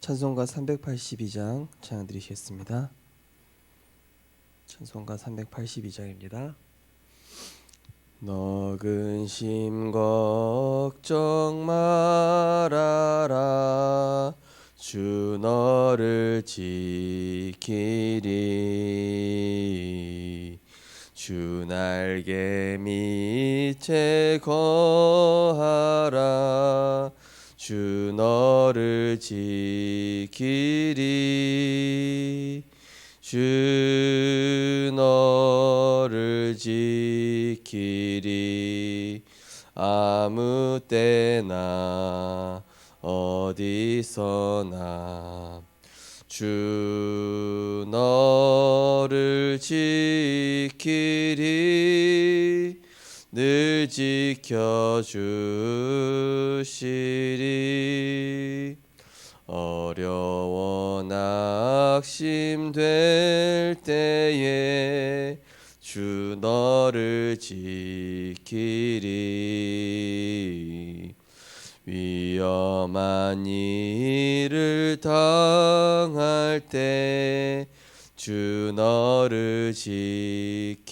찬송가 382장 찬양 드리시겠습니다. 찬송가 382장입니다. 너 근심 걱정 말아라 주 너를 지키리 주 날개 밑에 거하라 주 너를 지키리 주 너를 지키리 아무 때나 어디서나 주 너를 지키리 늘 지켜주시리 어려워 낙심될 때에 주 너를 지키리 위험한 일을 당할 때 주 너를 지키리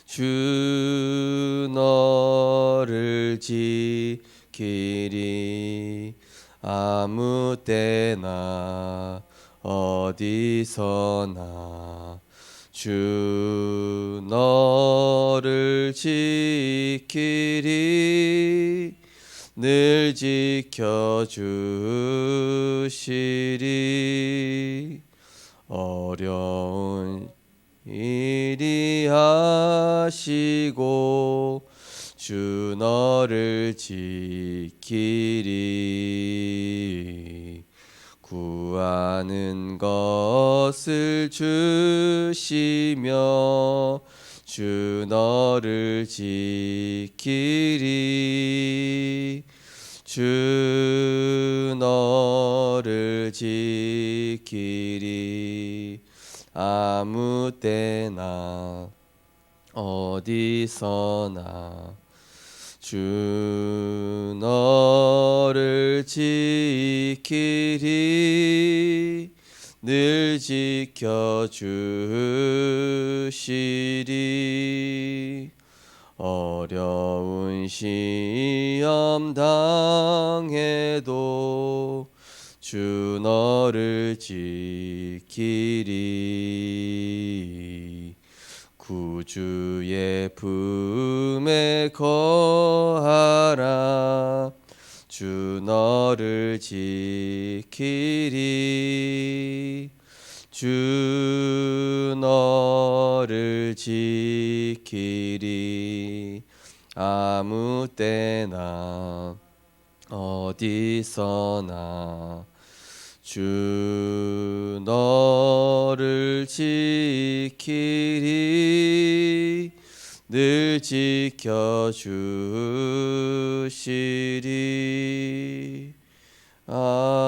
주 너를 지키리 아무 때나 어디서나 주 너를 지키리 늘 지켜주시리 어려운 일이 하시고 주 너를 지키리 구하는 것을 주시며 주 너를 지키리 주 너를 지키리 아무 때나 어디서나 주 너를 지키리 늘 지켜주시리 어려운 시험 당해도 주 너를 지키리 구주의 품에 거하라 주 너를 지키리 주 너를 지키리 아무 때나 어디서나 주 너를 지키리 늘 지켜주시리 아멘.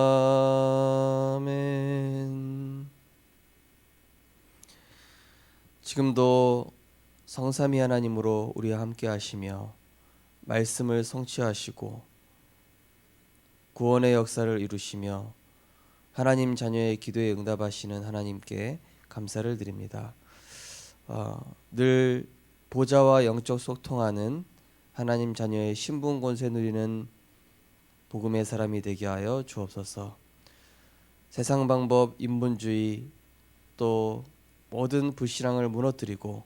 지금도 성삼위 하나님으로 우리와 함께 하시며 말씀을 성취하시고 구원의 역사를 이루시며 하나님 자녀의 기도에 응답하시는 하나님께 감사를 드립니다. 늘 보좌와 영적 소통하는 하나님 자녀의 신분 권세 누리는 복음의 사람이 되게 하여 주옵소서. 세상 방법, 인본주의 또 모든 불신앙을 무너뜨리고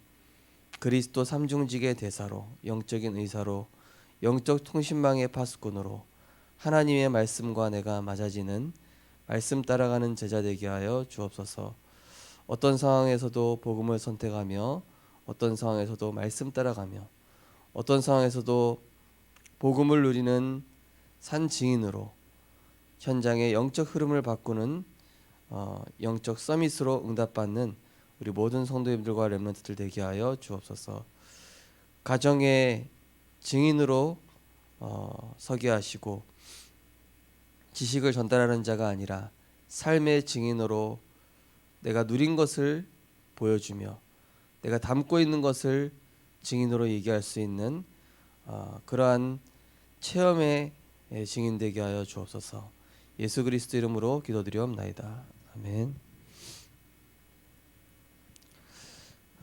그리스도 삼중직의 대사로 영적인 의사로 영적 통신망의 파수꾼으로 하나님의 말씀과 내가 맞아지는 말씀 따라가는 제자 되게 하여 주옵소서. 어떤 상황에서도 복음을 선택하며 어떤 상황에서도 말씀 따라가며 어떤 상황에서도 복음을 누리는 산 증인으로 현장의 영적 흐름을 바꾸는 영적 서밋으로 응답받는 우리 모든 성도님들과 렘넌트들 되게 하여 주옵소서. 가정의 증인으로 서게 하시고 지식을 전달하는 자가 아니라 삶의 증인으로 내가 누린 것을 보여주며 내가 담고 있는 것을 증인으로 얘기할 수 있는 그러한 체험의 증인되게 하여 주옵소서. 예수 그리스도 이름으로 기도드리옵나이다. 아멘.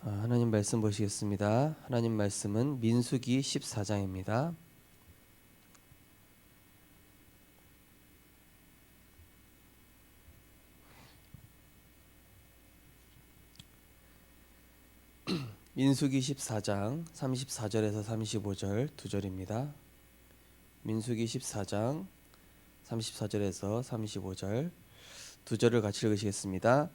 하나님 말씀 보시겠습니다. 하나님 말씀은 민수기 14장입니다. 민수기 14장 34절에서 35절 두 절입니다. 민수기 14장 34절에서 35절 두 절을 같이 읽으시겠습니다.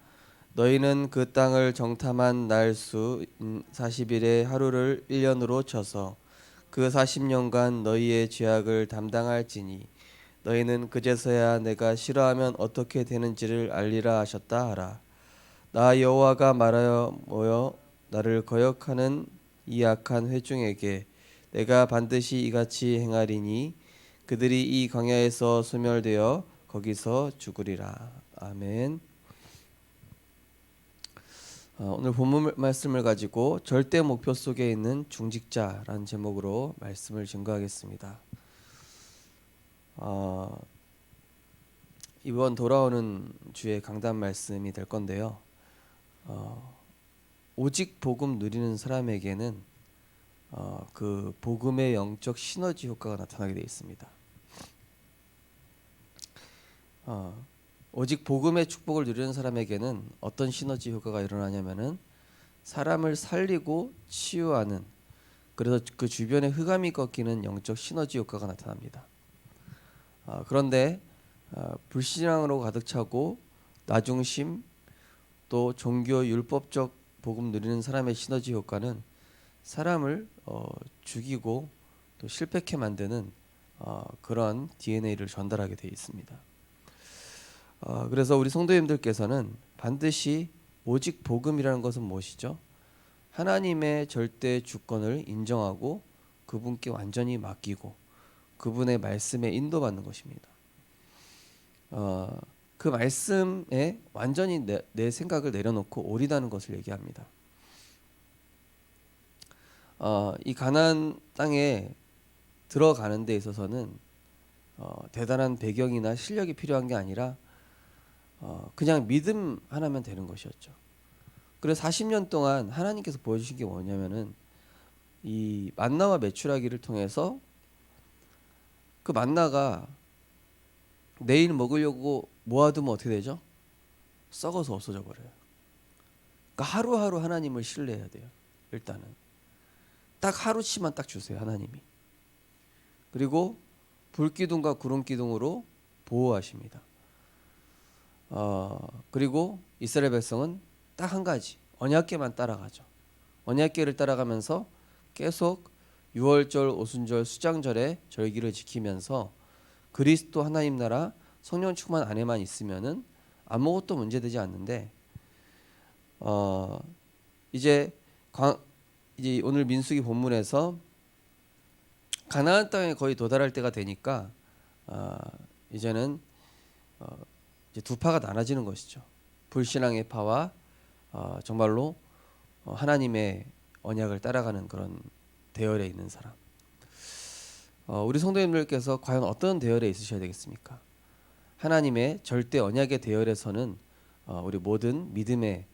너희는 그 땅을 정탐한 날 수 40일의 하루를 1년으로 쳐서 그 40년간 너희의 죄악을 담당할지니 너희는 그제서야 내가 싫어하면 어떻게 되는지를 알리라 하셨다 하라. 나 여호와가 말하여 모여 나를 거역하는 이 악한 회중에게 내가 반드시 이같이 행하리니 그들이 이 광야에서 소멸되어 거기서 죽으리라. 아멘. 오늘 본문 말씀을 가지고 절대 목표 속에 있는 중직자라는 제목으로 말씀을 증거하겠습니다. 이번 돌아오는 주의 강단 말씀이 될 건데요. 오직 복음 누리는 사람에게는 그 복음의 영적 시너지 효과가 나타나게 되어 있습니다. 오직 복음의 축복을 누리는 사람에게는 어떤 시너지 효과가 일어나냐면은 사람을 살리고 치유하는, 그래서 그 주변에 흑암이 꺾이는 영적 시너지 효과가 나타납니다. 그런데 불신앙으로 가득 차고 나중심 또 종교 율법적 복음 누리는 사람의 시너지 효과는 사람을 죽이고 또 실패케 만드는 그런 DNA를 전달하게 되어 있습니다. 그래서 우리 성도님들께서는 반드시 오직 복음이라는 것은 무엇이죠? 하나님의 절대 주권을 인정하고 그분께 완전히 맡기고 그분의 말씀에 인도받는 것입니다. 그 말씀에 완전히 내 생각을 내려놓고 올인하는 것을 얘기합니다. 이 가나안 땅에 들어가는 데 있어서는 대단한 배경이나 실력이 필요한 게 아니라 그냥 믿음 하나면 되는 것이었죠. 그래서 40년 동안 하나님께서 보여주신 게 뭐냐면은 이 만나와 메추라기를 통해서 그 만나가 내일 먹으려고 모아두면 어떻게 되죠? 썩어서 없어져 버려요. 그러니까 하루하루 하나님을 신뢰해야 돼요. 일단은 딱 하루치만 딱 주세요, 하나님이. 그리고 불기둥과 구름기둥으로 보호하십니다. 그리고 이스라엘 백성은 딱 한 가지 언약궤만 따라가죠. 언약궤를 따라가면서 계속 유월절, 오순절, 수장절에 절기를 지키면서 그리스도 하나님 나라 성령 충만 안에만 있으면은 아무것도 문제되지 않는데 이제 오늘 민수기 본문에서 가나안 땅에 거의 도달할 때가 되니까 이제는 이제 두 파가 나눠지는 것이죠. 불신앙의 파와 정말로 하나님의 언약을 따라가는 그런 대열에 있는 사람. 우리 성도님들께서 과연 어떤 대열에 있으셔야 되겠습니까? 하나님의 절대 언약의 대열에서는 우리 모든 믿음의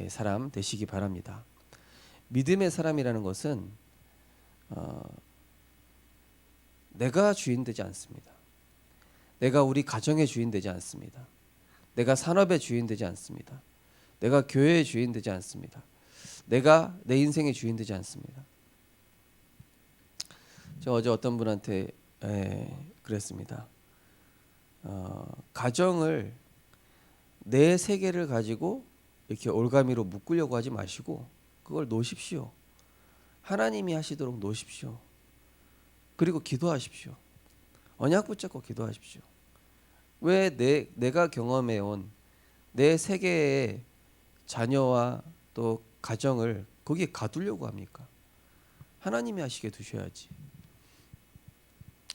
사람 되시기 바랍니다. 믿음의 사람이라는 것은 내가 주인 되지 않습니다. 내가 우리 가정의 주인 되지 않습니다. 내가 산업의 주인 되지 않습니다. 내가 교회의 주인 되지 않습니다. 내가 내 인생의 주인 되지 않습니다. 저 어제 어떤 분한테 그랬습니다. 가정을 내 세계를 가지고 이렇게 올가미로 묶으려고 하지 마시고 그걸 놓으십시오. 하나님이 하시도록 놓으십시오. 그리고 기도하십시오. 언약 붙잡고 기도하십시오. 왜 내가 경험해온 내 세계의 자녀와 또 가정을 거기에 가두려고 합니까? 하나님이 하시게 두셔야지.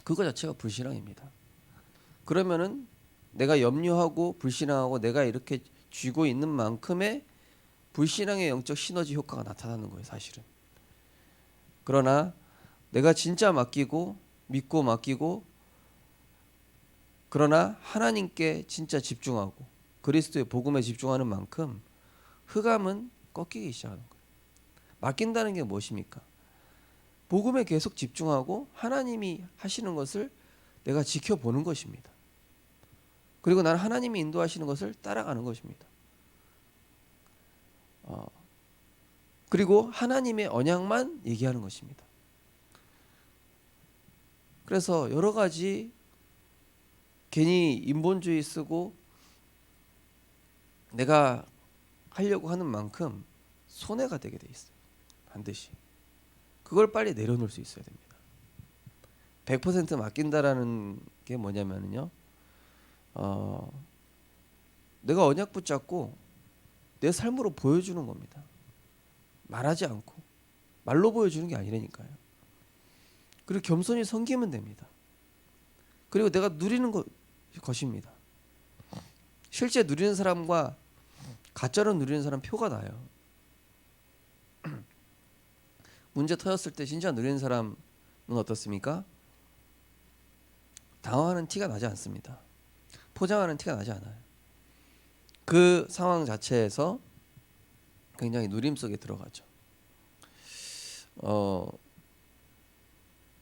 그거 자체가 불신앙입니다. 그러면은 내가 염려하고 불신앙하고 내가 이렇게 쥐고 있는 만큼의 불신앙의 영적 시너지 효과가 나타나는 거예요, 사실은. 그러나 내가 진짜 맡기고 믿고 맡기고 그러나 하나님께 진짜 집중하고 그리스도의 복음에 집중하는 만큼 흑암은 꺾이기 시작하는 거예요. 맡긴다는 게 무엇입니까? 복음에 계속 집중하고 하나님이 하시는 것을 내가 지켜보는 것입니다. 그리고 나는 하나님이 인도하시는 것을 따라가는 것입니다. 그리고 하나님의 언약만 얘기하는 것입니다. 그래서 여러 가지 괜히 인본주의 쓰고 내가 하려고 하는 만큼 손해가 되게 돼 있어요. 반드시. 그걸 빨리 내려놓을 수 있어야 됩니다. 100% 맡긴다라는 게 뭐냐면요. 내가 언약 붙잡고 내 삶으로 보여주는 겁니다. 말하지 않고 말로 보여주는 게 아니라니까요. 그리고 겸손히 섬기면 됩니다. 그리고 내가 누리는 것입니다. 실제 누리는 사람과 가짜로 누리는 사람 표가 나요. 문제 터졌을 때 진짜 누리는 사람은 어떻습니까? 당황하는 티가 나지 않습니다. 포장하는 티가 나지 않아요. 그 상황 자체에서 굉장히 누림 속에 들어가죠.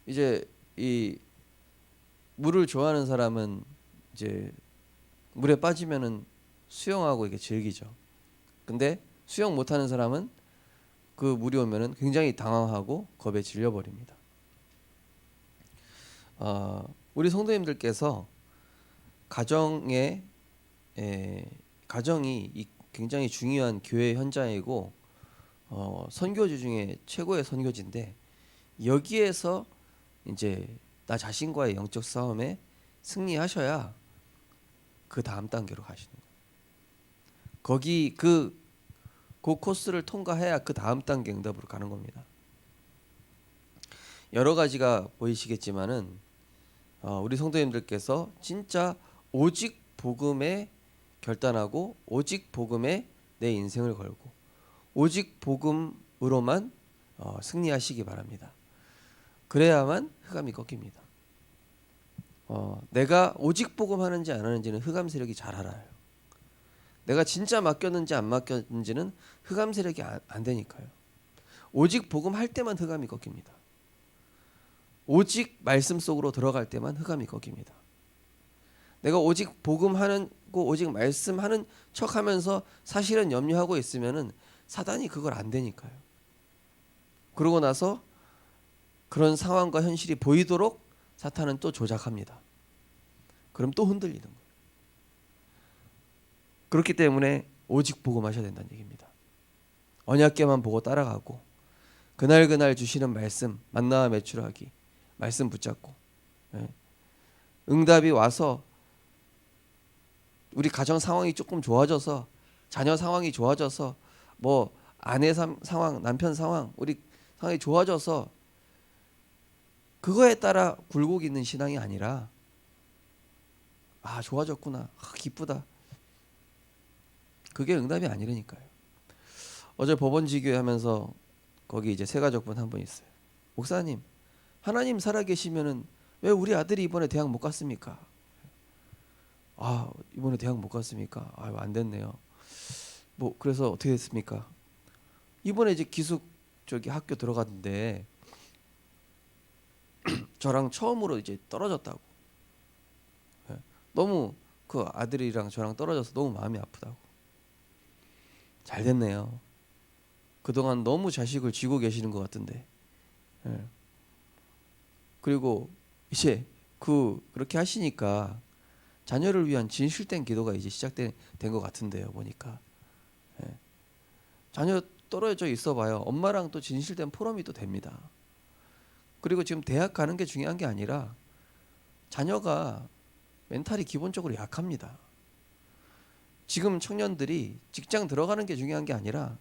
이제 이 물을 좋아하는 사람은 이제 물에 빠지면은 수영하고 이게 즐기죠. 근데 수영 못하는 사람은 그 물이 오면은 굉장히 당황하고 겁에 질려버립니다. 우리 성도님들께서 가정이 굉장히 중요한 교회 현장이고 선교지 중에 최고의 선교지인데 여기에서 이제 나 자신과의 영적 싸움에 승리하셔야 그 다음 단계로 가시는 거예요. 거기 그 코스를 통과해야 그 다음 단계 응답으로 가는 겁니다. 여러 가지가 보이시겠지만은 우리 성도님들께서 진짜 오직 복음에 결단하고 오직 복음에 내 인생을 걸고 오직 복음으로만 승리하시기 바랍니다. 그래야만 흑암이 꺾입니다. 내가 오직 복음 하는지 안 하는지는 흑암 세력이 잘 알아요. 내가 진짜 맡겼는지 안 맡겼는지는 흑암 세력이 안 되니까요. 오직 복음 할 때만 흑암이 꺾입니다. 오직 말씀 속으로 들어갈 때만 흑암이 꺾입니다. 내가 오직 복음하는 거 오직 말씀하는 척하면서 사실은 염려하고 있으면은 사단이 그걸 안 되니까요. 그러고 나서 그런 상황과 현실이 보이도록 사탄은 또 조작합니다. 그럼 또 흔들리는 거예요. 그렇기 때문에 오직 복음하셔야 된다는 얘기입니다. 언약궤만 보고 따라가고 그날 주시는 말씀 만나와 매출하기 말씀 붙잡고 응답이 와서 우리 가정 상황이 조금 좋아져서 자녀 상황이 좋아져서 뭐 아내 상황 남편 상황 우리 상황이 좋아져서 그거에 따라 굴곡 있는 신앙이 아니라 좋아졌구나 기쁘다 그게 응답이 아니라니까요. 어제 법원지교회 하면서 거기 이제 세가족분 한 분 있어요. 목사님 하나님 살아계시면은 왜 우리 아들이 이번에 대학 못 갔습니까? 이번에 대학 못 갔습니까? 안 됐네요. 뭐 그래서 어떻게 됐습니까? 이번에 이제 기숙 저기 학교 들어갔는데 저랑 처음으로 이제 떨어졌다고. 너무 그 아들이랑 저랑 떨어져서 너무 마음이 아프다고. 잘 됐네요. 그동안 너무 자식을 쥐고 계시는 것 같은데. 그리고 이제 그렇게 하시니까 자녀를 위한 진실된 기도가 이제 시작된 것 같은데요. 보니까 자녀 떨어져 있어봐요. 엄마랑 또 진실된 포럼이 또 됩니다. 그리고 지금 대학 가는 게 중요한 게 아니라 자녀가 멘탈이 기본적으로 약합니다. 지금 청년들이 직장 들어가는 게 중요한 게 아니라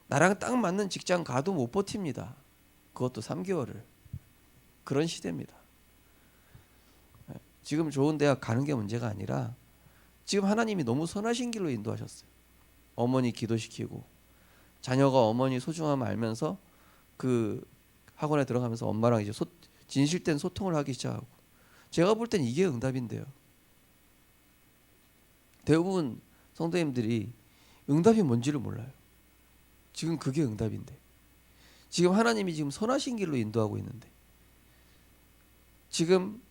나랑 딱 맞는 직장 가도 못 버팁니다. 그것도 3개월을. 그런 시대입니다. 지금 좋은 대학 가는 게 문제가 아니라 지금 하나님이 너무 선하신 길로 인도하셨어요. 어머니 기도시키고 자녀가 어머니 소중함을 알면서 그 학원에 들어가면서 엄마랑 이제 진실된 소통을 하기 시작하고 제가 볼 땐 이게 응답인데요. 대부분 성도님들이 응답이 뭔지를 몰라요. 지금 그게 응답인데, 지금 하나님이 지금 선하신 길로 인도하고 있는데, 지금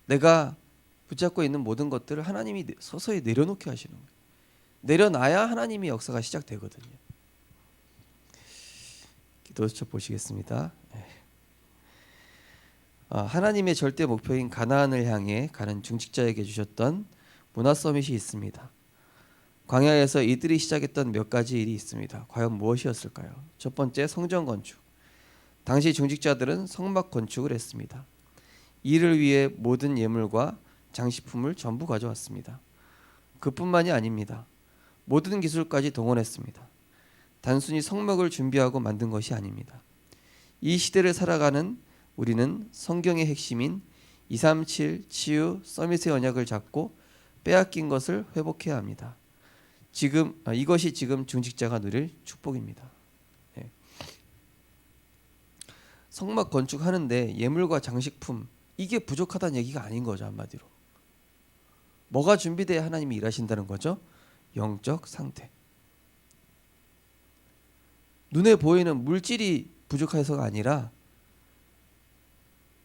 내가 붙잡고 있는 모든 것들을 하나님이 서서히 내려놓게 하시는 거예요. 내려놔야 하나님의 역사가 시작되거든요. 기도서 보시겠습니다. 하나님의 절대 목표인 가나안을 향해 가는 중직자에게 주셨던 문화 서밋이 있습니다. 광야에서 이들이 시작했던 몇 가지 일이 있습니다. 과연 무엇이었을까요? 첫 번째, 성전 건축. 당시 중직자들은 성막 건축을 했습니다. 이를 위해 모든 예물과 장식품을 전부 가져왔습니다. 그뿐만이 아닙니다. 모든 기술까지 동원했습니다. 단순히 성막을 준비하고 만든 것이 아닙니다. 이 시대를 살아가는 우리는 성경의 핵심인 237 치유 서밋의 언약을 잡고 빼앗긴 것을 회복해야 합니다. 이것이 지금 중직자가 누릴 축복입니다. 성막 건축하는데 예물과 장식품, 이게 부족하다는 얘기가 아닌 거죠. 한마디로 뭐가 준비돼야 하나님이 일하신다는 거죠? 영적 상태. 눈에 보이는 물질이 부족해서가 아니라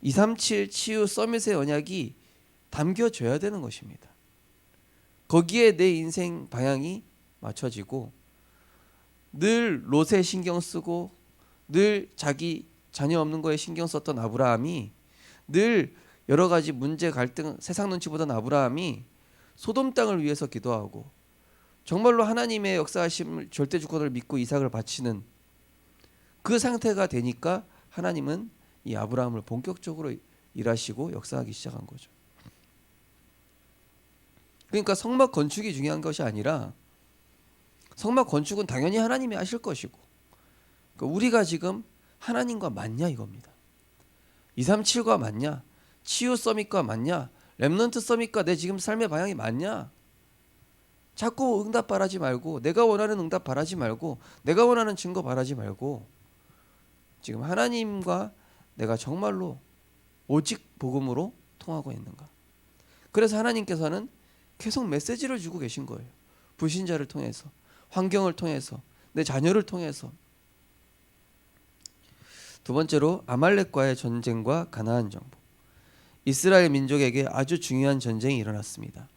237 치유 서밋의 언약이 담겨져야 되는 것입니다. 거기에 내 인생 방향이 맞춰지고, 늘 롯에 신경 쓰고 늘 자기 자녀 없는 거에 신경 썼던 아브라함이, 늘 여러 가지 문제 갈등 세상 눈치 보던 아브라함이 소돔 땅을 위해서 기도하고 정말로 하나님의 역사하심 절대 주권을 믿고 이삭을 바치는 그 상태가 되니까 하나님은 이 아브라함을 본격적으로 일하시고 역사하기 시작한 거죠. 그러니까 성막 건축이 중요한 것이 아니라, 성막 건축은 당연히 하나님이 하실 것이고, 그러니까 우리가 지금 하나님과 맞냐 이겁니다. 237과 맞냐, 치유 서밋과 맞냐, 렘넌트 서밋과 내 지금 삶의 방향이 맞냐. 자꾸 응답 바라지 말고, 내가 원하는 응답 바라지 말고, 내가 원하는 증거 바라지 말고, 지금 하나님과 내가 정말로 오직 복음으로 통하고 있는가. 그래서 하나님께서는 계속 메시지를 주고 계신 거예요. 불신자를 통해서, 환경을 통해서, 내 자녀를 통해서. 두 번째로, 아말렉과의 전쟁과 가나안 정복. 이스라엘 민족에게 아주 중요한 전쟁이 일어났습니다.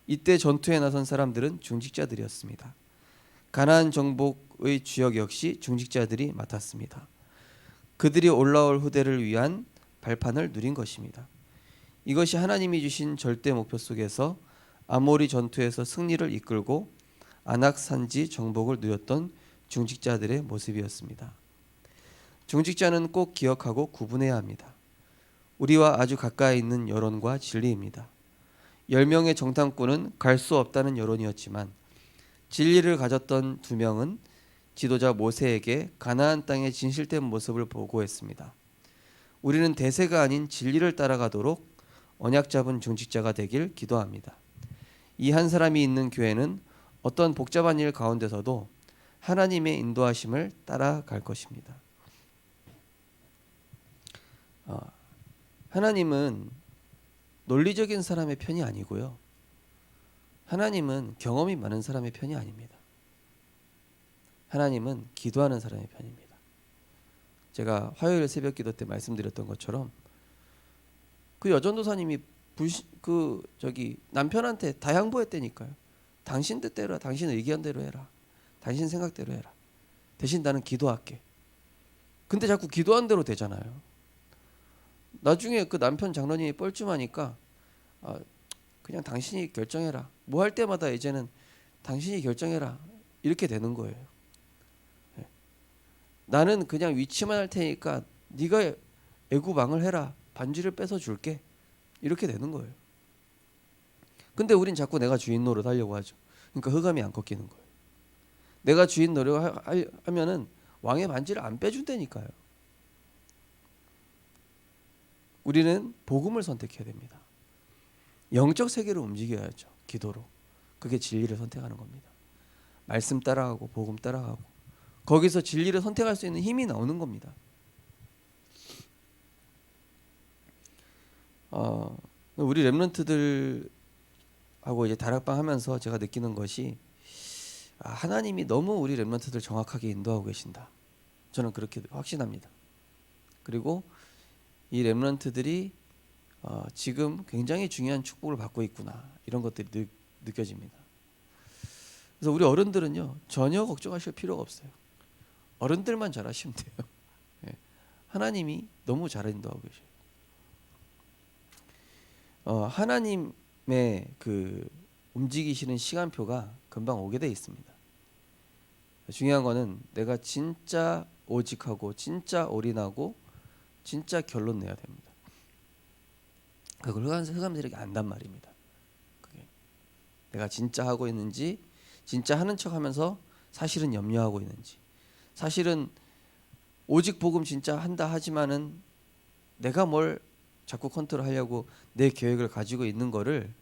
이때 전투에 나선 사람들은 중직자들이었습니다. 가나안 정복의 주역 역시 중직자들이 맡았습니다. 그들이 올라올 후대를 위한 발판을 누린 것입니다. 이것이 하나님이 주신 절대 목표 속에서 아모리 전투에서 승리를 이끌고 아낙 산지 정복을 누렸던 중직자들의 모습이었습니다. 중직자는 꼭 기억하고 구분해야 합니다. 우리와 아주 가까이 있는 여론과 진리입니다. 10명의 정탐꾼은 갈 수 없다는 여론이었지만, 진리를 가졌던 2명은 지도자 모세에게 가나안 땅의 진실된 모습을 보고했습니다. 우리는 대세가 아닌 진리를 따라가도록 언약 잡은 중직자가 되길 기도합니다. 이 한 사람이 있는 교회는 어떤 복잡한 일 가운데서도 하나님의 인도하심을 따라갈 것입니다. 하나님은 논리적인 사람의 편이 아니고요. 하나님은 경험이 많은 사람의 편이 아닙니다. 하나님은 기도하는 사람의 편입니다. 제가 화요일 새벽 기도 때 말씀드렸던 것처럼, 그 여전도사님이 남편한테 다 양보했다니까요. 당신 뜻대로, 당신 의견대로 해라. 당신 생각대로 해라. 대신 나는 기도할게. 근데 자꾸 기도한 대로 되잖아요. 나중에 그 남편 장로님이 뻘쭘하니까 그냥 당신이 결정해라. 뭐 할 때마다 이제는 당신이 결정해라. 이렇게 되는 거예요. 나는 그냥 위치만 할 테니까 네가 애구망을 해라. 반지를 뺏어 줄게. 이렇게 되는 거예요. 근데 우린 자꾸 내가 주인 노릇 하려고 하죠. 그러니까 흑암이 안 꺾이는 거예요. 내가 주인 노릇하면은 왕의 반지를 안 빼준다니까요. 우리는 복음을 선택해야 됩니다. 영적 세계로 움직여야죠. 기도로. 그게 진리를 선택하는 겁니다. 말씀 따라가고 복음 따라가고, 거기서 진리를 선택할 수 있는 힘이 나오는 겁니다. 우리 렘넌트들 하고 이제 다락방 하면서 제가 느끼는 것이 하나님이 너무 우리 렘넌트들 정확하게 인도하고 계신다. 저는 그렇게 확신합니다. 그리고 이 렘넌트들이 지금 굉장히 중요한 축복을 받고 있구나, 이런 것들이 느껴집니다. 그래서 우리 어른들은요 전혀 걱정하실 필요가 없어요. 어른들만 잘하시면 돼요. 예. 하나님이 너무 잘 인도하고 계셔요. 하나님의 그 움직이시는 시간표가 금방 오게 돼 있습니다. 중요한 거는 내가 진짜 오직하고 진짜 올인하고 진짜 결론 내야 됩니다. 그걸 흑암세력이 안단 말입니다. 그게 내가 진짜 하고 있는지, 진짜 하는 척하면서 사실은 염려하고 있는지, 사실은 오직 복음 진짜 한다 하지만은 내가 뭘 자꾸 컨트롤하려고 내 계획을 가지고 있는 거를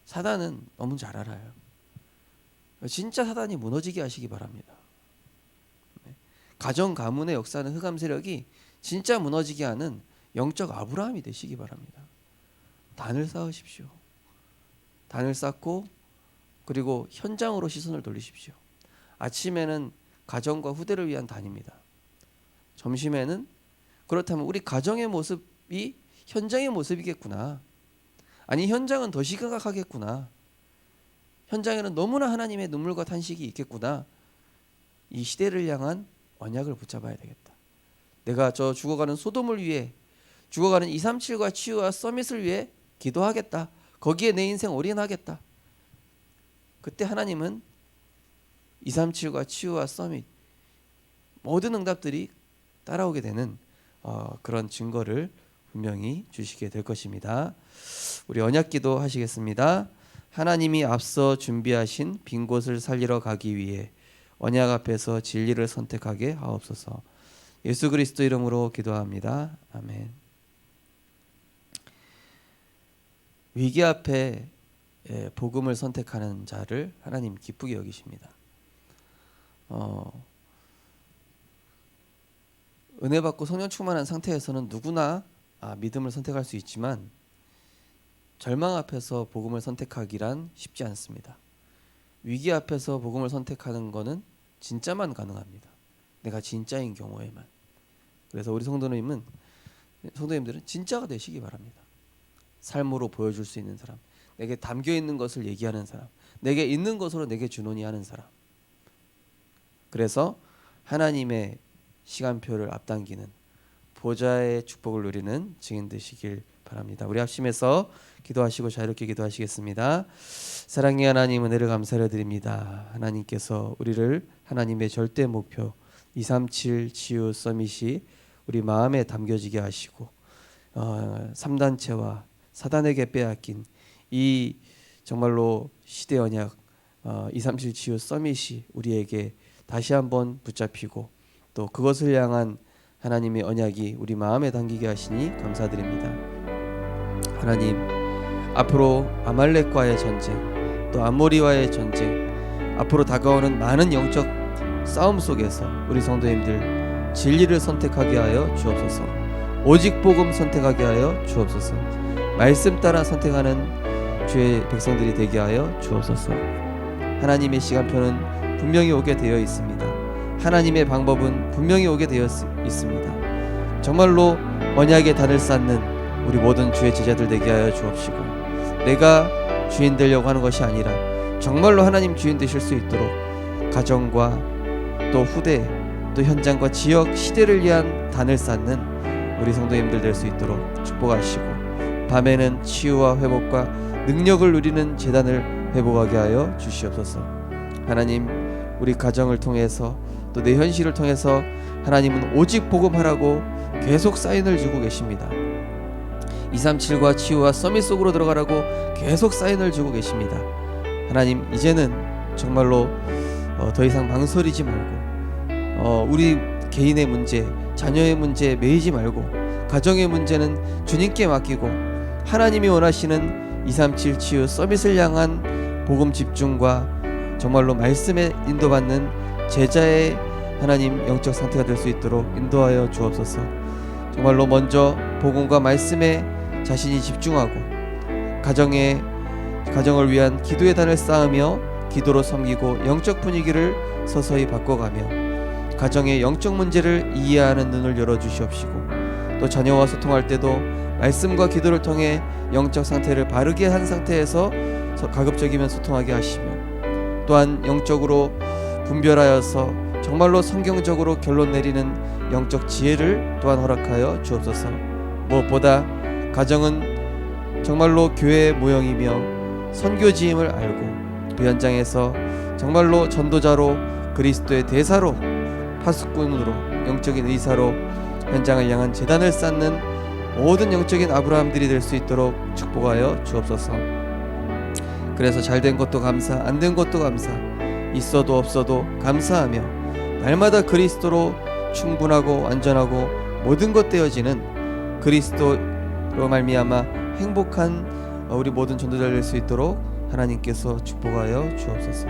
사단은 너무 잘 알아요. 진짜 사단이 무너지게 하시기 바랍니다. 가정 가문의 역사는 흑암 세력이 진짜 무너지게 하는 영적 아브라함이 되시기 바랍니다. 단을 쌓으십시오. 단을 쌓고 그리고 현장으로 시선을 돌리십시오. 아침에는 가정과 후대를 위한 단입니다. 점심에는 그렇다면 우리 가정의 모습이 현장의 모습이겠구나. 아니 현장은 더 심각하겠구나. 현장에는 너무나 하나님의 눈물과 탄식이 있겠구나. 이 시대를 향한 언약을 붙잡아야 되겠다. 내가 저 죽어가는 소돔을 위해, 죽어가는 237과 치유와 서밋을 위해 기도하겠다. 거기에 내 인생 올인하겠다. 그때 하나님은 237과 치유와 서밋 모든 응답들이 따라오게 되는 그런 증거를 분명히 주시게 될 것입니다. 우리 언약기도 하시겠습니다. 하나님이 앞서 준비하신 빈 곳을 살리러 가기 위해 언약 앞에서 진리를 선택하게 하옵소서. 예수 그리스도 이름으로 기도합니다. 아멘. 위기 앞에 복음을 선택하는 자를 하나님 기쁘게 여기십니다. 은혜 받고 성령 충만한 상태에서는 누구나 믿음을 선택할 수 있지만 절망 앞에서 복음을 선택하기란 쉽지 않습니다. 위기 앞에서 복음을 선택하는 것은 진짜만 가능합니다. 내가 진짜인 경우에만. 그래서 우리 성도님들은 진짜가 되시기 바랍니다. 삶으로 보여줄 수 있는 사람, 내게 담겨 있는 것을 얘기하는 사람, 내게 있는 것으로 내게 준원이 하는 사람. 그래서 하나님의 시간표를 앞당기는 보좌의 축복을 누리는 증인 되시길 바랍니다. 우리 합심해서 기도하시고 자유롭게 기도하시겠습니다. 사랑의 하나님, 은혜를 감사를 드립니다. 하나님께서 우리를 하나님의 절대 목표 237 치유 서밋이 우리 마음에 담겨지게 하시고 3단체와 사단에게 빼앗긴 이 정말로 시대 언약 237 치유 서밋이 우리에게 다시 한번 붙잡히고 또 그것을 향한 하나님의 언약이 우리 마음에 담기게 하시니 감사드립니다. 하나님, 앞으로 아말렉과의 전쟁, 또 아모리와의 전쟁, 앞으로 다가오는 많은 영적 싸움 속에서 우리 성도님들 진리를 선택하게 하여 주옵소서. 오직 복음 선택하게 하여 주옵소서. 말씀 따라 선택하는 주의 백성들이 되게 하여 주옵소서. 하나님의 시간표는 분명히 오게 되어 있습니다. 하나님의 방법은 분명히 오게 되어 있습니다. 정말로 언약의 단을 쌓는 우리 모든 주의 제자들 되게 하여 주옵시고, 내가 주인 되려고 하는 것이 아니라 정말로 하나님 주인 되실 수 있도록 가정과 또 후대 또 현장과 지역 시대를 위한 단을 쌓는 우리 성도님들 될 수 있도록 축복하시고, 밤에는 치유와 회복과 능력을 누리는 제단을 회복하게 하여 주시옵소서. 하나님, 우리 가정을 통해서 또 내 현실을 통해서 하나님은 오직 복음하라고 계속 사인을 주고 계십니다. 237과 치유와 서밋 속으로 들어가라고 계속 사인을 주고 계십니다. 하나님, 이제는 정말로 더 이상 망설이지 말고 우리 개인의 문제, 자녀의 문제에 매이지 말고 가정의 문제는 주님께 맡기고 하나님이 원하시는 237 치유 서밋을 향한 복음 집중과 정말로 말씀에 인도받는 제자의 하나님 영적 상태가 될 수 있도록 인도하여 주옵소서. 정말로 먼저 복음과 말씀에 자신이 집중하고 가정에 가정을 위한 기도의 단을 쌓으며 기도로 섬기고 영적 분위기를 서서히 바꿔가며 가정의 영적 문제를 이해하는 눈을 열어주시옵시고, 또 자녀와 소통할 때도 말씀과 기도를 통해 영적 상태를 바르게 한 상태에서 가급적이면 소통하게 하시며, 또한 영적으로 분별하여서 정말로 성경적으로 결론 내리는 영적 지혜를 또한 허락하여 주옵소서. 무엇보다 가정은 정말로 교회의 모형이며 선교지임을 알고 그 현장에서 정말로 전도자로 그리스도의 대사로 파수꾼으로 영적인 의사로 현장을 향한 제단을 쌓는 모든 영적인 아브라함들이 될 수 있도록 축복하여 주옵소서. 그래서 잘된 것도 감사, 안된 것도 감사, 있어도 없어도 감사하며 날마다 그리스도로 충분하고 완전하고 모든 것 되어지는 그리스도로 말미암아 행복한 우리 모든 전도자 될 수 있도록 하나님께서 축복하여 주옵소서.